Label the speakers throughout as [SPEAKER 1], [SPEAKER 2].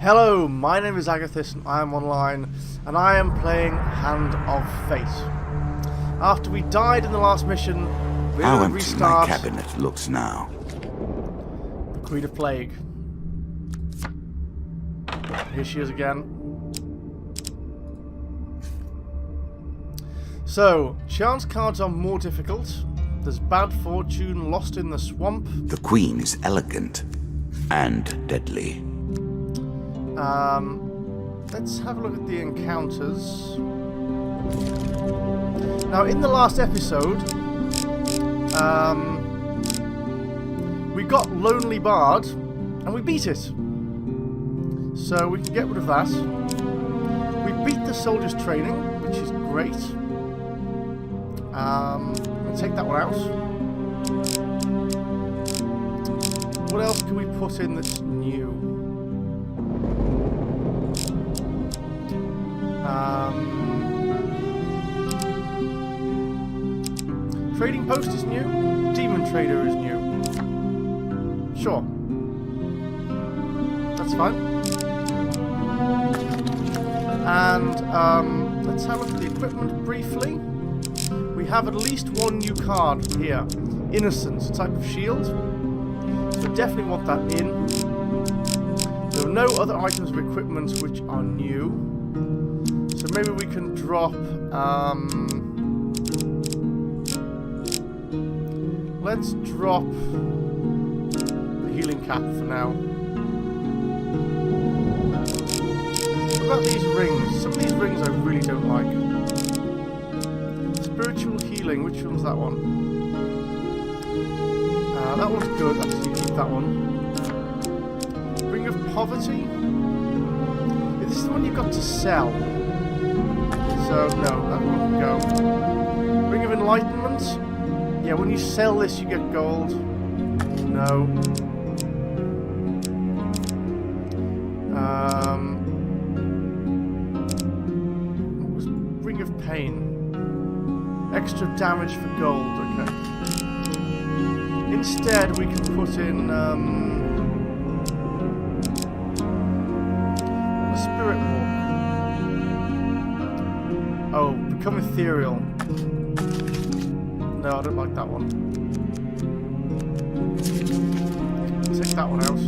[SPEAKER 1] Hello, my name is Agatheis and I am online, and I am playing Hand of Fate. After we died in the last mission, we're
[SPEAKER 2] How
[SPEAKER 1] going to
[SPEAKER 2] empty
[SPEAKER 1] restart
[SPEAKER 2] my cabinet looks now.
[SPEAKER 1] the Queen of Plague. Here she is again. So, chance cards are more difficult. There's bad fortune, lost in the swamp.
[SPEAKER 2] The queen is elegant and deadly.
[SPEAKER 1] Let's have a look at the encounters. Now, in the last episode, we got Lonely Bard, and we beat it. So we can get rid of that. We beat the Soldier's Training, which is great. We'll take that one out. What else can we put in that's new? Trading Post is new. Demon Trader is new. Sure. That's fine. And let's have a look at the equipment briefly. We have at least one new card here. Innocence, a type of shield. So definitely want that in. There are no other items of equipment which are new. So maybe we can drop... let's drop the healing cap for now. What about these rings? Some of these rings I really don't like. Spiritual healing, which one's that one? That one's good, actually keep that one. Ring of Poverty? This is the one you've got to sell. So, no, that one can go. Ring of Enlightenment? Yeah, when you sell this, you get gold. No. What was Ring of Pain? Extra damage for gold, okay. Instead, we can put in a Spirit Walk. Oh, become ethereal. No, I don't like that one. Take that one out.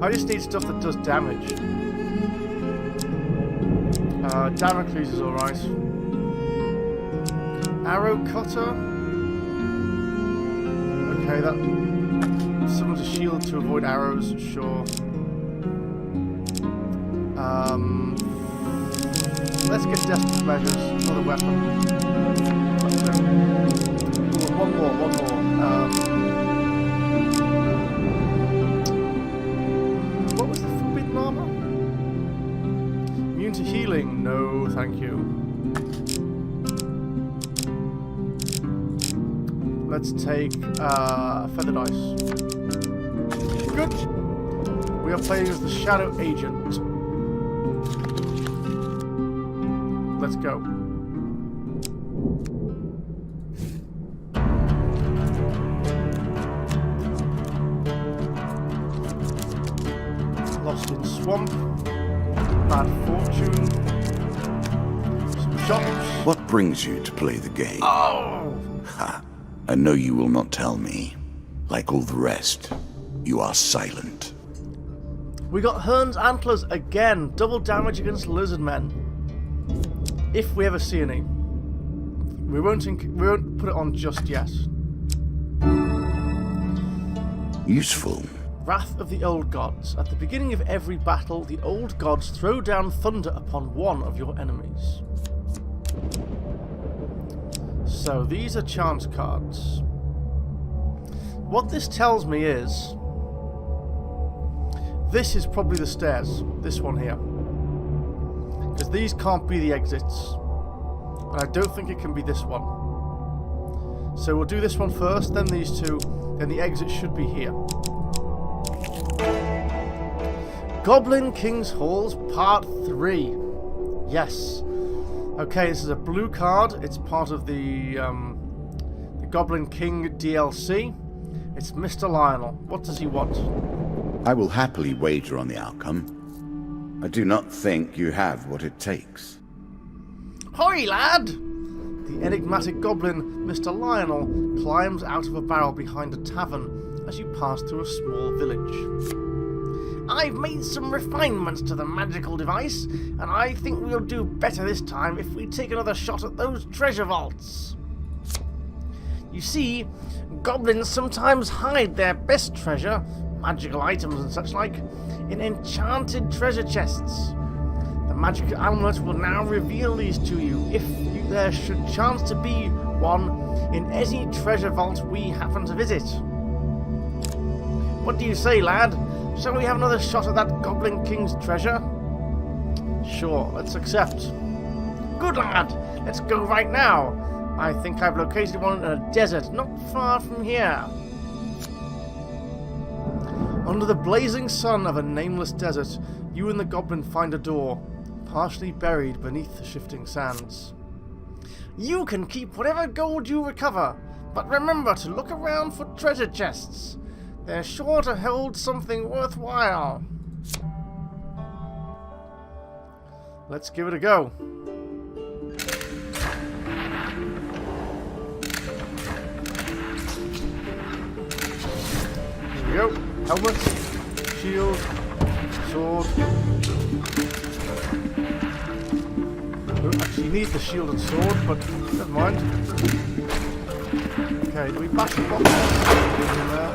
[SPEAKER 1] I just need stuff that does damage. Damocles is alright. Arrow Cutter. Okay, that summons a shield to avoid arrows, sure. Let's get Desperate Measures, another weapon. One more. What was the forbidden armor? Immune to healing? No, thank you. Let's take Feather Dice. Good. We are playing as the Shadow Agent. Let's go. Lost in Swamp. Bad Fortune. Some shops.
[SPEAKER 2] What brings you to play the game?
[SPEAKER 1] Oh!
[SPEAKER 2] Ha! I know you will not tell me. Like all the rest, you are silent.
[SPEAKER 1] We got Hearn's Antlers again. Double damage against lizard men. If we ever see any. We won't put it on just yet.
[SPEAKER 2] Useful.
[SPEAKER 1] Wrath of the Old Gods. At the beginning of every battle, the Old Gods throw down thunder upon one of your enemies. So, these are chance cards. What this tells me is... this is probably the stairs. This one here. Because these can't be the exits. And I don't think it can be this one. So we'll do this one first, then these two, then the exit should be here. Goblin King's Halls Part 3. Yes. Okay, this is a blue card. It's part of the Goblin King DLC. It's Mr. Lionel. What does he want?
[SPEAKER 2] I will happily wager on the outcome. I do not think you have what it takes.
[SPEAKER 1] Hoi, lad! The enigmatic goblin, Mr. Lionel, climbs out of a barrel behind a tavern as you pass through a small village. I've made some refinements to the magical device, and I think we'll do better this time if we take another shot at those treasure vaults. You see, goblins sometimes hide their best treasure, magical items and such like, in enchanted treasure chests. The magic amulet will now reveal these to you if there should chance to be one in any treasure vault we happen to visit. What do you say, lad? Shall we have another shot at that Goblin King's treasure? Sure, let's accept. Good lad, let's go right now. I think I've located one in a desert not far from here. Under the blazing sun of a nameless desert, you and the goblin find a door, partially buried beneath the shifting sands. You can keep whatever gold you recover, but remember to look around for treasure chests. They're sure to hold something worthwhile. Let's give it a go. Here we go. Helmet, shield, sword. Oh, actually you need the shield and sword, but never mind. Okay, do we bash the boxes in there?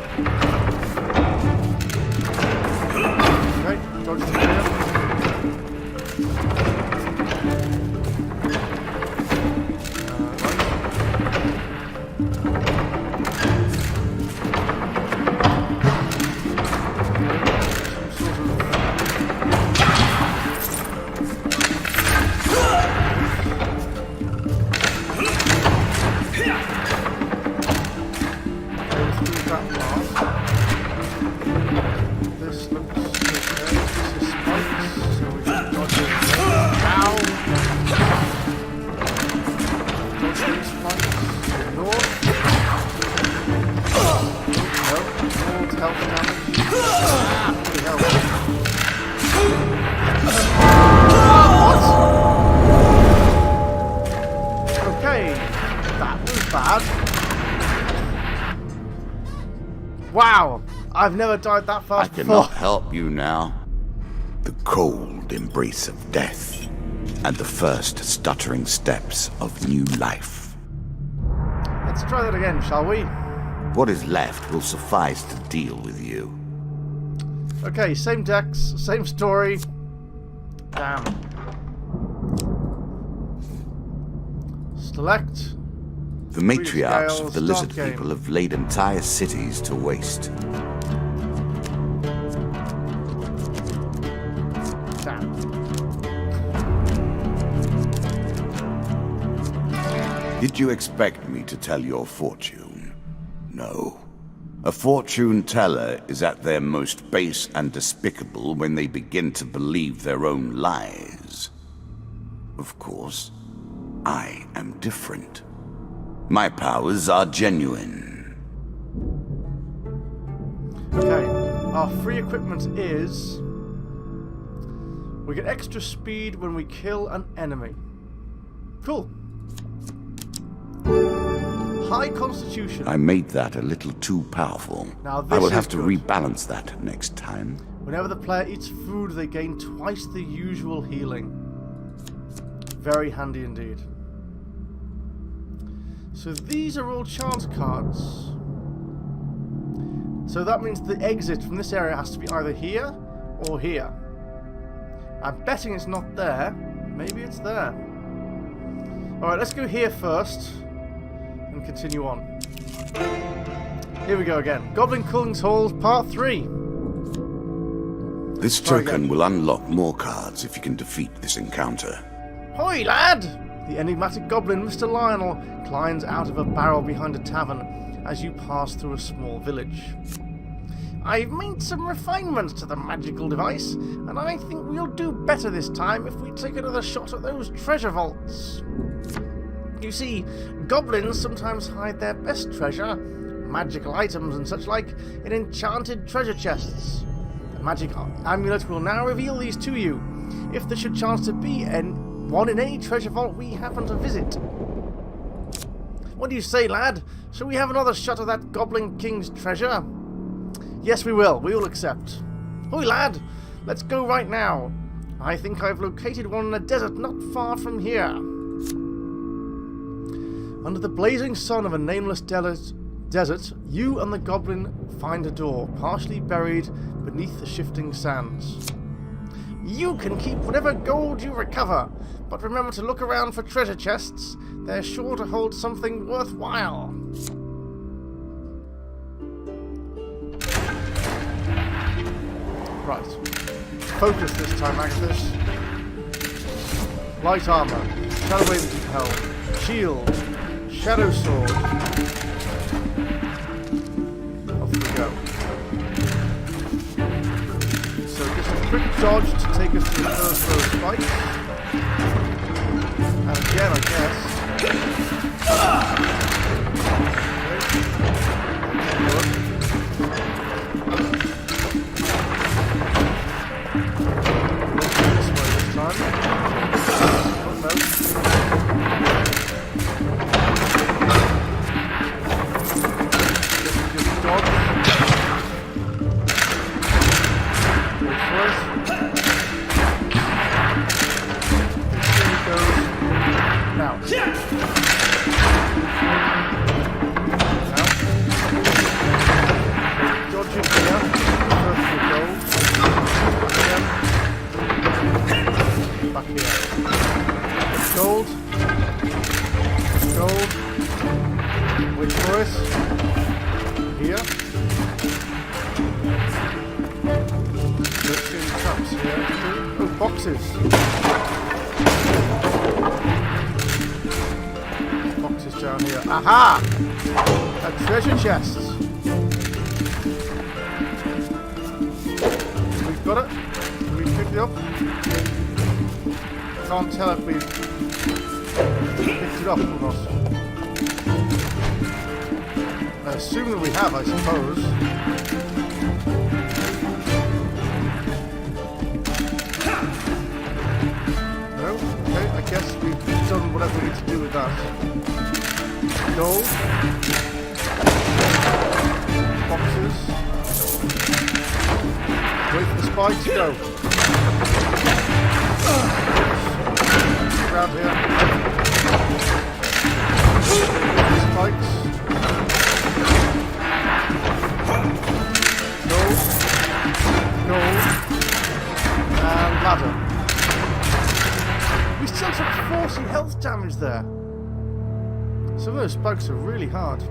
[SPEAKER 1] Okay, dodge from here. Wow, I've never died that fast
[SPEAKER 2] I
[SPEAKER 1] before.
[SPEAKER 2] cannot help you now. The cold embrace of death, and the first stuttering steps of new life.
[SPEAKER 1] Let's try that again, shall we?
[SPEAKER 2] What is left will suffice to deal with you.
[SPEAKER 1] Okay, same decks, same story. Damn. Select.
[SPEAKER 2] The matriarchs of the lizard
[SPEAKER 1] Start game.
[SPEAKER 2] people have laid entire cities to waste.
[SPEAKER 1] Damn.
[SPEAKER 2] Did you expect me to tell your fortune? No. A fortune teller is at their most base and despicable when they begin to believe their own lies. Of course, I am different. My powers are genuine.
[SPEAKER 1] Okay, our free equipment is... we get extra speed when we kill an enemy. Cool. High constitution.
[SPEAKER 2] I made that a little too powerful.
[SPEAKER 1] Now this
[SPEAKER 2] I will
[SPEAKER 1] is
[SPEAKER 2] have to
[SPEAKER 1] good.
[SPEAKER 2] rebalance that next time.
[SPEAKER 1] Whenever the player eats food, they gain twice the usual healing. Very handy indeed. So these are all chance cards. So that means the exit from this area has to be either here or here. I'm betting it's not there. Maybe it's there. Alright, let's go here first and continue on. Here we go again. Goblin King's Halls Part 3.
[SPEAKER 2] This token will unlock more cards if you can defeat this encounter.
[SPEAKER 1] Hoi, lad! The enigmatic goblin, Mr. Lionel, climbs out of a barrel behind a tavern as you pass through a small village. I've made some refinements to the magical device, and I think we'll do better this time if we take another shot at those treasure vaults. You see, goblins sometimes hide their best treasure, magical items and such like, in enchanted treasure chests. magic amulet will now reveal these to you, if there should chance to be one in any treasure vault we happen to visit. What do you say, lad? Shall we have another shot of that Goblin King's treasure? Yes, we will. We will accept. Hoi, lad! Let's go right now. I think I've located one in the desert not far from here. Under the blazing sun of a nameless desert, you and the goblin find a door, partially buried beneath the shifting sands. You can keep whatever gold you recover, but remember to look around for treasure chests. They're sure to hold something worthwhile. Right. Focus this time, Agatheis. Light armor, shadow wave deep hell, shield, shadow sword. Off we go. So just a quick dodge to take us to the first row of spikes. And again, I guess. This way this time. Oh no. Just dodge. Wait for it. Here he goes. Now. Dodging here. First with gold. Again. Back here. Gold. Gold. Wait for it. Here. Let's see the traps here. Oh, boxes. Boxes down here. Aha! A treasure chest. We've got it. Can we pick it up? Can't tell if we've picked it up or not. Assuming we have, I suppose. No? Okay, I guess we've done whatever we need to do with that. Gold. Boxes. Wait for the spikes, go. Around here. Spikes. Gold. Gold. And ladder. We still took 40 health damage there. Some of those spikes are really hard.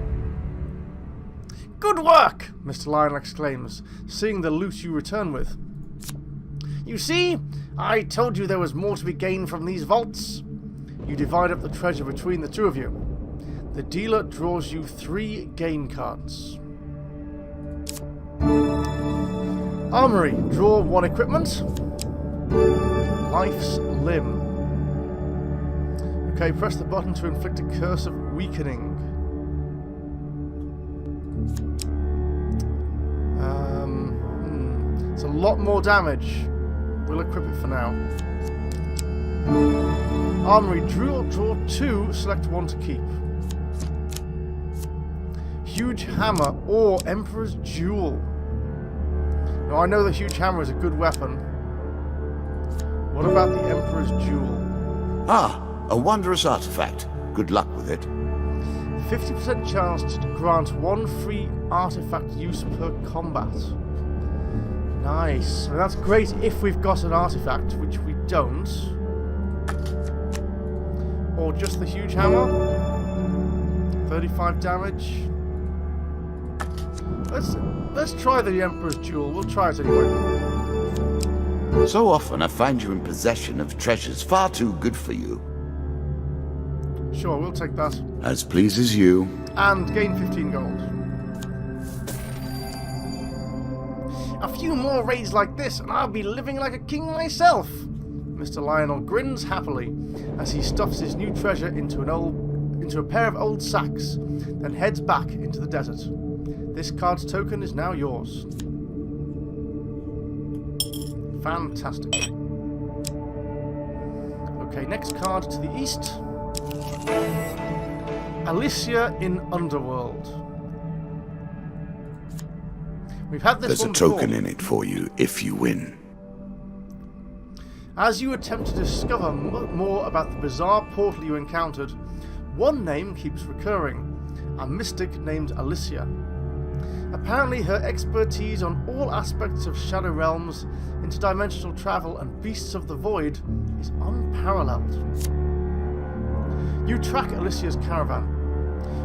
[SPEAKER 1] Good work! Mr. Lion exclaims, seeing the loot you return with. You see? I told you there was more to be gained from these vaults. You divide up the treasure between the two of you. The dealer draws you 3 game cards. Armory. Draw 1 equipment. Life's limb. Okay, press the button to inflict a curse of weakening. It's a lot more damage. We'll equip it for now. Armory. Draw 2, select 1 to keep. Huge hammer or Emperor's Jewel. Now I know the huge hammer is a good weapon. What about the Emperor's Jewel?
[SPEAKER 2] Ah, a wondrous artifact. Good luck with it.
[SPEAKER 1] 50% chance to grant 1 free artifact use per combat. Nice. Well, that's great if we've got an artifact, which we don't. Or just the huge hammer. 35 damage. Let's try the Emperor's Jewel. We'll try it anyway.
[SPEAKER 2] So often I find you in possession of treasures far too good for you.
[SPEAKER 1] Sure, we'll take that.
[SPEAKER 2] As pleases you.
[SPEAKER 1] And gain 15 gold. A few more raids like this, and I'll be living like a king myself. Mr. Lionel grins happily as he stuffs his new treasure into a pair of old sacks, then heads back into the desert. This card's token is now yours. Fantastic. Okay, next card to the east. Alicia in Underworld. We've had this
[SPEAKER 2] There's a
[SPEAKER 1] one
[SPEAKER 2] token
[SPEAKER 1] before.
[SPEAKER 2] in it for you if you win.
[SPEAKER 1] As you attempt to discover more about the bizarre portal you encountered, one name keeps recurring, a mystic named Alicia. Apparently her expertise on all aspects of Shadow Realms, interdimensional travel and beasts of the void is unparalleled. You track Alicia's caravan.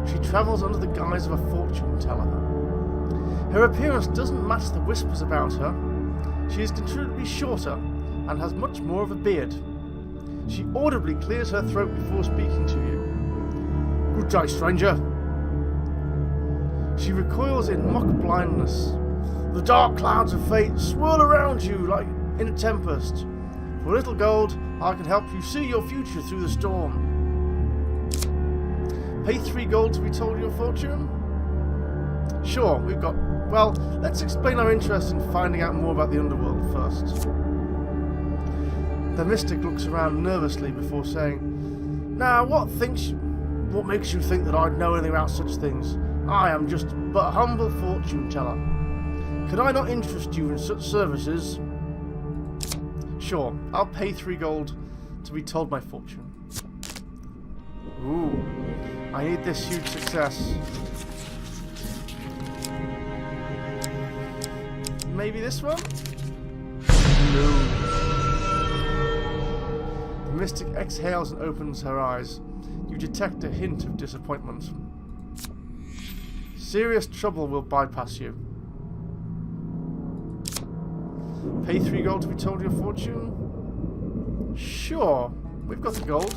[SPEAKER 1] She travels under the guise of a fortune teller. Her appearance doesn't match the whispers about her. She is considerably shorter and has much more of a beard. She audibly clears her throat before speaking to you. Good day, stranger. She recoils in mock blindness. The dark clouds of fate swirl around you like in a tempest. For a little gold, I can help you see your future through the storm. Pay 3 gold to be told your fortune? Sure, we've got... Well, let's explain our interest in finding out more about the Underworld first. The mystic looks around nervously before saying, Now, what makes you think that I'd know anything about such things? I am just but a humble fortune teller. Could I not interest you in such services? Sure, I'll pay 3 gold to be told my fortune. Ooh, I need this huge success. Maybe this one? No. The mystic exhales and opens her eyes. You detect a hint of disappointment. Serious trouble will bypass you. Pay 3 gold to be told your fortune? Sure, we've got the gold.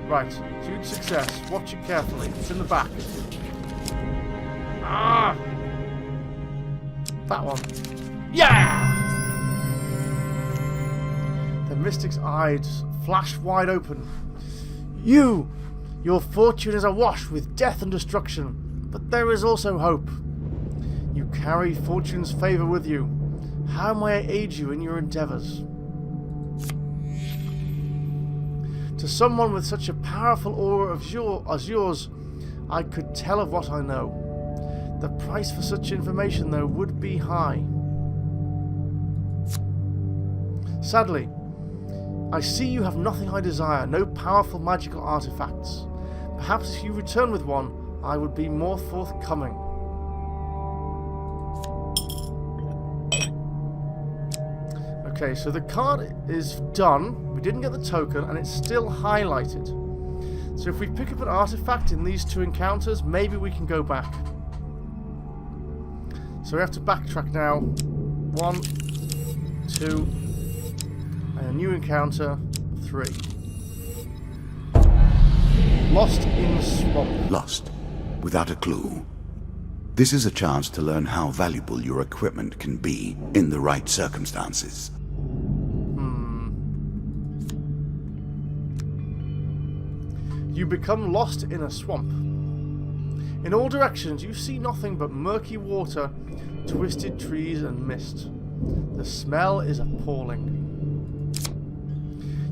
[SPEAKER 1] Right, huge success. Watch it carefully. It's in the back. Ah! That one. Yeah! The mystic's eyes flash wide open. Your fortune is awash with death and destruction, but there is also hope. You carry fortune's favour with you. How may I aid you in your endeavours? To someone with such a powerful aura as yours, I could tell of what I know. The price for such information, though, would be high. Sadly, I see you have nothing I desire, no powerful magical artifacts. Perhaps if you return with one, I would be more forthcoming. Okay, so the card is done. We didn't get the token, and it's still highlighted. So if we pick up an artifact in these 2 encounters, maybe we can go back. So we have to backtrack now. 1, 2, and a new encounter, 3. Lost in swamp.
[SPEAKER 2] Lost, without a clue. This is a chance to learn how valuable your equipment can be in the right circumstances.
[SPEAKER 1] You become lost in a swamp. In all directions, you see nothing but murky water, twisted trees, and mist. The smell is appalling.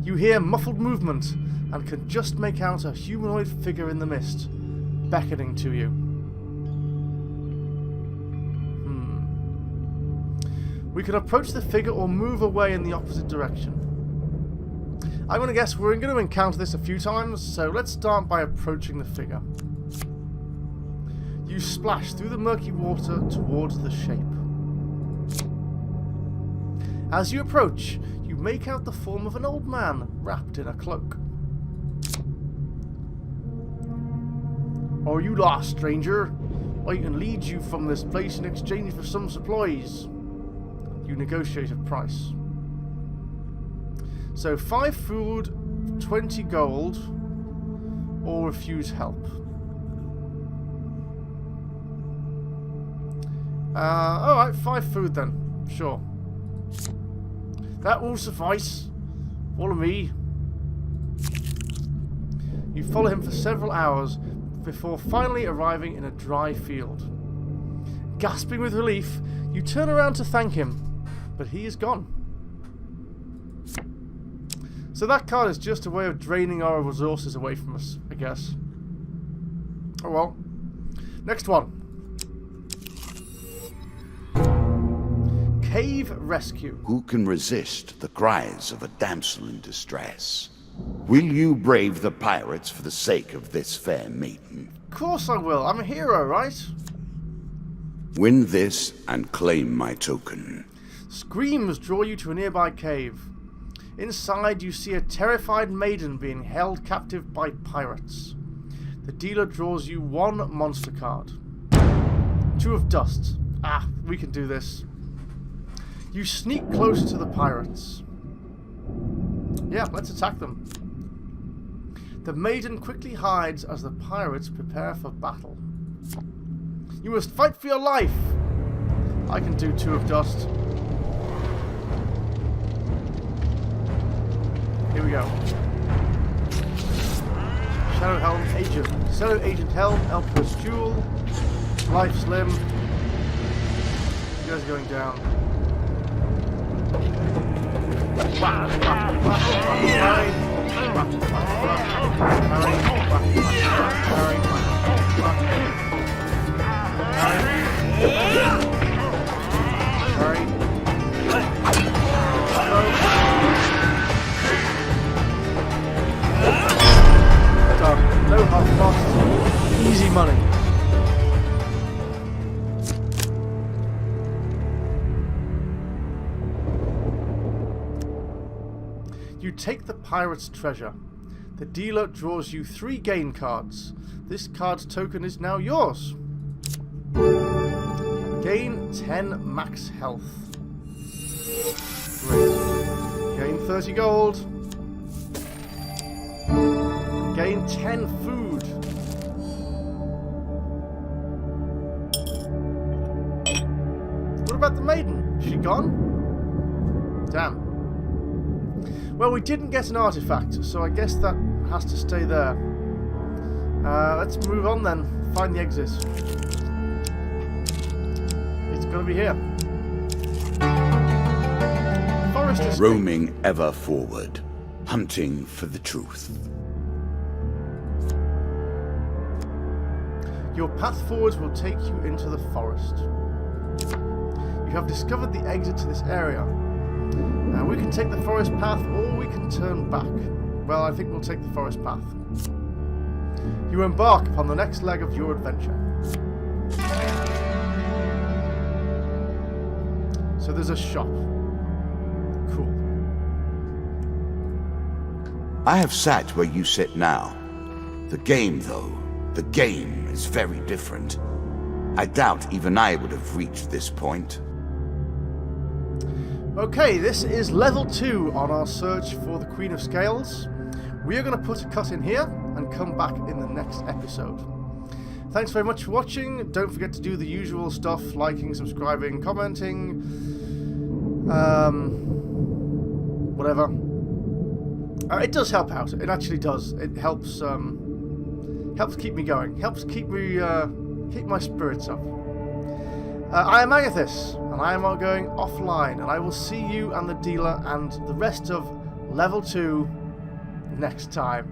[SPEAKER 1] You hear muffled movement and can just make out a humanoid figure in the mist, beckoning to you. We can approach the figure or move away in the opposite direction. I'm going to guess we're going to encounter this a few times, so let's start by approaching the figure. You splash through the murky water towards the shape. As you approach, you make out the form of an old man wrapped in a cloak. Are you lost, stranger? I can lead you from this place in exchange for some supplies. You negotiate a price. So 5 food, 20 gold, or refuse help. Alright, 5 food then. Sure. That will suffice. Follow me. You follow him for several hours before finally arriving in a dry field. Gasping with relief, you turn around to thank him, But he is gone. So that card is just a way of draining our resources away from us, I guess. Oh well. Next one. Cave Rescue.
[SPEAKER 2] Who can resist the cries of a damsel in distress? Will you brave the pirates for the sake of this fair maiden?
[SPEAKER 1] Of course I will. I'm a hero, right?
[SPEAKER 2] Win this and claim my token.
[SPEAKER 1] Screams draw you to a nearby cave. Inside you see a terrified maiden being held captive by pirates. The dealer draws you one monster card. 2 of dust. Ah, we can do this. You sneak closer to the pirates. Yeah, let's attack them. The maiden quickly hides as the pirates prepare for battle. You must fight for your life! I can do 2 of dust. Here we go. Shadow Helm Agent. Shadow Agent Helm, Emperor's Jewel, Life Slim. You guys are going down. No half cost. Easy money. You take the pirate's treasure. The dealer draws you 3 gain cards. This card's token is now yours. Gain 10 max health. Great. Gain 30 gold. Gain 10 food. What about the maiden? Is she gone? Damn. Well, we didn't get an artifact, so I guess that has to stay there. Let's move on then. Find the exit. It's gonna be here. Forest escape.
[SPEAKER 2] Roaming ever forward, hunting for the truth.
[SPEAKER 1] Your path forwards will take you into the forest. You have discovered the exit to this area. Now we can take the forest path or we can turn back. Well, I think we'll take the forest path. You embark upon the next leg of your adventure. So there's a shop. Cool.
[SPEAKER 2] I have sat where you sit now. The game, though, the game is very different. I doubt even I would have reached this point.
[SPEAKER 1] Okay, this is level 2 on our search for the Queen of Scales. We are going to put a cut in here and come back in the next episode. Thanks very much for watching. Don't forget to do the usual stuff, liking, subscribing, commenting, whatever. It does help out. It actually does. It helps helps keep me going. Helps keep me keep my spirits up. I am Agatheis, and I am going offline, and I will see you and the dealer and the rest of level 2 next time.